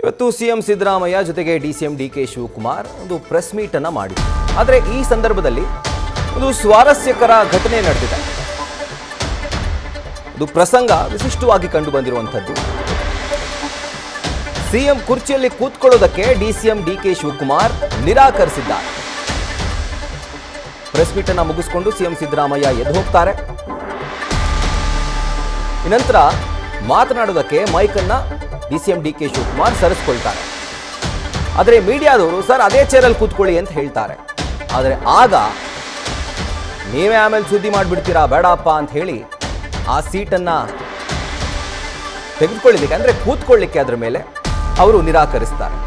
ಇವತ್ತು ಸಿಎಂ ಸಿದ್ದರಾಮಯ್ಯ ಜೊತೆಗೆ DCM DK Shivakumar ಒಂದು ಪ್ರೆಸ್ ಮೀಟ್ ಅನ್ನು ಮಾಡಿದರು. ಆದರೆ ಈ ಸಂದರ್ಭದಲ್ಲಿ ಒಂದು ಸ್ವಾರಸ್ಯಕರ ಘಟನೆ ನಡೆದಿದೆ. ಇದು ಪ್ರಸಂಗ ವಿಶಿಷ್ಟವಾಗಿ ಕಂಡು ಬಂದಿರುವಂಥದ್ದು. ಸಿಎಂ ಕುರ್ಚಿಯಲ್ಲಿ ಕೂತ್ಕೊಳ್ಳೋದಕ್ಕೆ ಡಿಸಿಎಂ ಡಿಕೆ ಶಿವಕುಮಾರ್ ನಿರಾಕರಿಸಿದ್ದಾರೆ. ಪ್ರೆಸ್ ಮೀಟ್ ಅನ್ನು ಮುಗಿಸಿಕೊಂಡು ಸಿಎಂ ಸಿದ್ದರಾಮಯ್ಯ ಎದ್ದು ಹೋಗ್ತಾರೆ. ನಂತರ ಮಾತನಾಡೋದಕ್ಕೆ ಮೈಕನ್ನ ಡಿಸಿಎಂ ಡಿಕೆ ಶಿವಕುಮಾರ್ ಸರಿಸ್ಕೊಳ್ತಾರೆ. ಆದರೆ ಮೀಡಿಯಾದವರು ಸರ್ ಅದೇ ಚೇರಲ್ಲಿ ಕೂತ್ಕೊಳ್ಳಿ ಅಂತ ಹೇಳ್ತಾರೆ. ಆದರೆ ಆಗ ನೀವೇ ಆಮೇಲೆ ಸುದ್ದಿ ಮಾಡಿಬಿಡ್ತೀರಾ ಬೇಡಪ್ಪ ಅಂತ ಹೇಳಿ ಆ ಸೀಟನ್ನು ತೆಗೆದುಕೊಳ್ಳಿಕ್ಕೆ ಅಂದರೆ ಕೂತ್ಕೊಳ್ಳಿಕ್ಕೆ ಅದರ ಮೇಲೆ ಅವರು ನಿರಾಕರಿಸ್ತಾರೆ.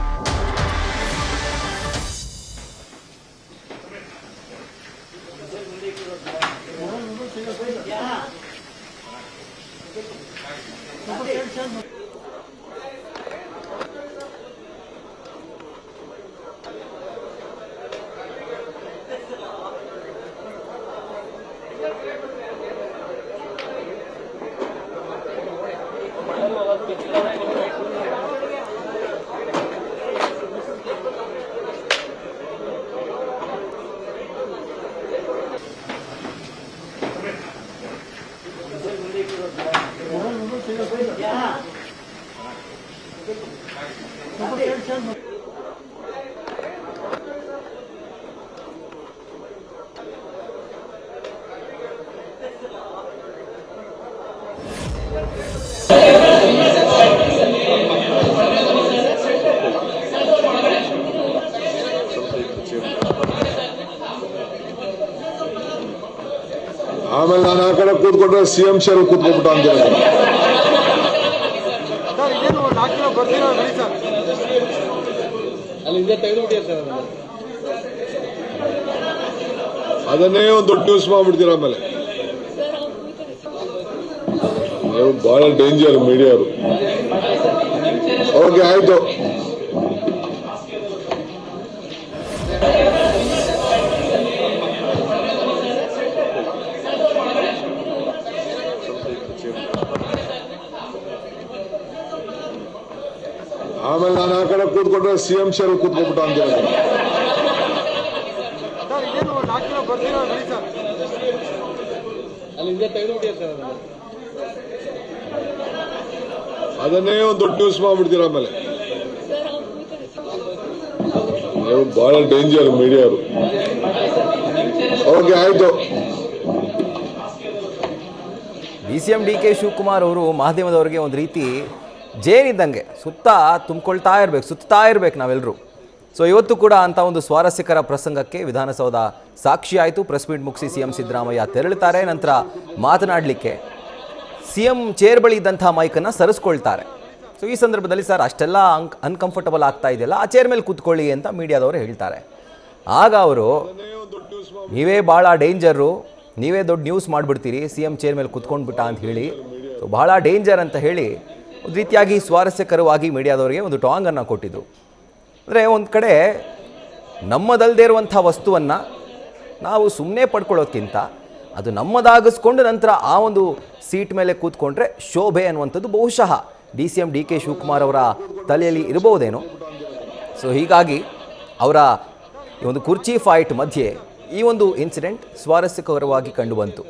ಆಮೇಲೆ ನಾನು ಆ ಕಡೆ ಕೂತ್ಕೊಂಡ್ರೆ ಸಿಎಂ ಶೇರ್ ಕೂತ್ಕೊಂಡ್ಬಿಟ್ಟ ಅಂತ ಅದನ್ನೇ ಒಂದು ದೊಡ್ಡ ನ್ಯೂಸ್ ಮಾಡ್ಬಿಡ್ತೀರ. ಆಮೇಲೆ ನೀವು ಬಹಳ ಡೇಂಜರ್ ಮೀಡಿಯಾರು. ಓಕೆ ಆಯ್ತು. ಆಮೇಲೆ ನಾನು ಆ ಕಡೆ ಕೂತ್ಕೊಂಡ್ರೆ ಸಿಎಂ ಶೇರ್ ಕೂತ್ಕೊಂಡ್ಬಿಟ್ಟ ಅಂತ ಅದನ್ನೇ ಒಂದು ದೊಡ್ಡ ನ್ಯೂಸ್ ಮಾಡ್ಬಿಡ್ತೀರ. ಆಮೇಲೆ ನೀವು ಬಹಳ ಡೇಂಜರ್ ಮೀಡಿಯಾರು. ಓಕೆ ಆಯ್ತು. ಡಿಸಿಎಂ ಡಿಕೆ ಶಿವಕುಮಾರ್ ಅವರು ಮಾಧ್ಯಮದವರಿಗೆ ಒಂದು ರೀತಿ ಜೇನಿದ್ದಂಗೆ ಸುತ್ತಾ ತುಂಬಿಕೊಳ್ತಾ ಇರಬೇಕು ನಾವೆಲ್ಲರೂ. ಸೊ ಇವತ್ತು ಕೂಡ ಅಂಥ ಒಂದು ಸ್ವಾರಸ್ಯಕರ ಪ್ರಸಂಗಕ್ಕೆ ವಿಧಾನಸೌಧ ಸಾಕ್ಷಿ ಆಯಿತು. ಪ್ರೆಸ್ ಮೀಟ್ ಮುಗಿಸಿ ಸಿಎಂ ಸಿದ್ದರಾಮಯ್ಯ ತೆರಳುತ್ತಾರೆ. ನಂತರ ಮಾತನಾಡಲಿಕ್ಕೆ ಸಿಎಂ ಚೇರ್ ಬಳಿ ಇದ್ದಂಥ ಮೈಕನ್ನು ಸರಿಸ್ಕೊಳ್ತಾರೆ. ಸೊ ಈ ಸಂದರ್ಭದಲ್ಲಿ ಸರ್ ಅಷ್ಟೆಲ್ಲ ಅನ್ಕಂಫರ್ಟಬಲ್ ಆಗ್ತಾ ಇದೆಯಲ್ಲ, ಆ ಚೇರ್ ಮೇಲೆ ಕೂತ್ಕೊಳ್ಳಿ ಅಂತ ಮೀಡಿಯಾದವರು ಹೇಳ್ತಾರೆ. ಆಗ ಅವರು ನೀವೇ ಭಾಳ ಡೇಂಜರು, ನೀವೇ ದೊಡ್ಡ ನ್ಯೂಸ್ ಮಾಡಿಬಿಡ್ತೀರಿ, ಸಿಎಂ ಚೇರ್ ಮೇಲೆ ಕೂತ್ಕೊಂಡ್ಬಿಟ್ಟ ಅಂತ ಹೇಳಿ. ಸೊ ಭಾಳ ಡೇಂಜರ್ ಅಂತ ಹೇಳಿ ಒಂದು ರೀತಿಯಾಗಿ ಸ್ವಾರಸ್ಯಕರವಾಗಿ ಮೀಡಿಯಾದವರಿಗೆ ಒಂದು ಟಾಂಗನ್ನು ಕೊಟ್ಟಿದ್ದು. ಅಂದರೆ ಒಂದು ಕಡೆ ನಮ್ಮದಲ್ಲದೇ ಇರುವಂಥ ವಸ್ತುವನ್ನು ನಾವು ಸುಮ್ಮನೆ ಪಡ್ಕೊಳ್ಳೋಕ್ಕಿಂತ ಅದು ನಮ್ಮದಾಗಿಸ್ಕೊಂಡು ನಂತರ ಆ ಒಂದು ಸೀಟ್ ಮೇಲೆ ಕೂತ್ಕೊಂಡ್ರೆ ಶೋಭೆ ಅನ್ನುವಂಥದ್ದು ಬಹುಶಃ ಡಿಸಿಎಂ ಡಿಕೆ ಶಿವಕುಮಾರ್ ಅವರ ತಲೆಯಲ್ಲಿ ಇರಬಹುದೇನೋ. ಸೊ ಹೀಗಾಗಿ ಅವರ ಈ ಒಂದು ಕುರ್ಚಿ ಫೈಟ್ ಮಧ್ಯೆ ಈ ಒಂದು ಇನ್ಸಿಡೆಂಟ್ ಸ್ವಾರಸ್ಯಕರವಾಗಿ ಕಂಡುಬಂತು.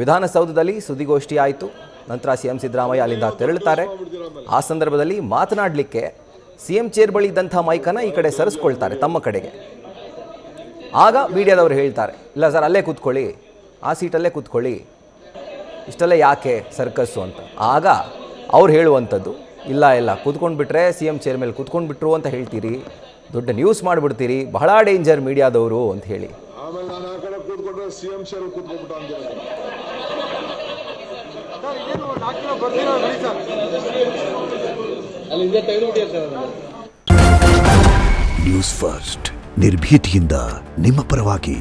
ವಿಧಾನಸೌಧದಲ್ಲಿ ಸುದ್ದಿಗೋಷ್ಠಿ ಆಯಿತು. ನಂತರ ಸಿಎಂ ಸಿದ್ದರಾಮಯ್ಯ ಅಲ್ಲಿಂದ ತೆರಳುತ್ತಾರೆ. ಆ ಸಂದರ್ಭದಲ್ಲಿ ಮಾತನಾಡಲಿಕ್ಕೆ ಸಿಎಂ ಚೇರ್ ಬಳಿ ಇದ್ದಂಥ ಮೈಕನ್ನು ಈ ಕಡೆ ಸರಿಸ್ಕೊಳ್ತಾರೆ ತಮ್ಮ ಕಡೆಗೆ. ಆಗ ಮೀಡಿಯಾದವರು ಹೇಳ್ತಾರೆ, ಇಲ್ಲ ಸರ್ ಅಲ್ಲೇ ಕೂತ್ಕೊಳ್ಳಿ, ಆ ಸೀಟಲ್ಲೇ ಕೂತ್ಕೊಳ್ಳಿ, ಇಷ್ಟಲ್ಲೇ ಯಾಕೆ ಸರ್ಕಸ್ಸು ಅಂತ. ಆಗ ಅವ್ರು ಹೇಳುವಂಥದ್ದು, ಇಲ್ಲ ಕೂತ್ಕೊಂಡ್ಬಿಟ್ರೆ ಸಿಎಂ ಚೇರ್ ಮೇಲೆ ಕೂತ್ಕೊಂಡ್ಬಿಟ್ರು ಅಂತ ಹೇಳ್ತೀರಿ, ದೊಡ್ಡ ನ್ಯೂಸ್ ಮಾಡಿಬಿಡ್ತೀರಿ, ಬಹಳ ಡೇಂಜರ್ ಮೀಡಿಯಾದವರು ಅಂತ ಹೇಳಿ. ಆಮೇಲೆ ನಾನು ಆ ಕಡೆ ಕೂತ್ಕೊಂಡ್ರೆ ಸಿಎಂ ಶೇರ್ ಕೂತ್ಕೊಂಡ್ಬಿಟ್ಟ ಅಂತ ನ್ಯೂಸ್ ಫಸ್ಟ್ ನಿರ್ಭೀತಿಯಿಂದ ನಿಮ್ಮ ಪರವಾಗಿ.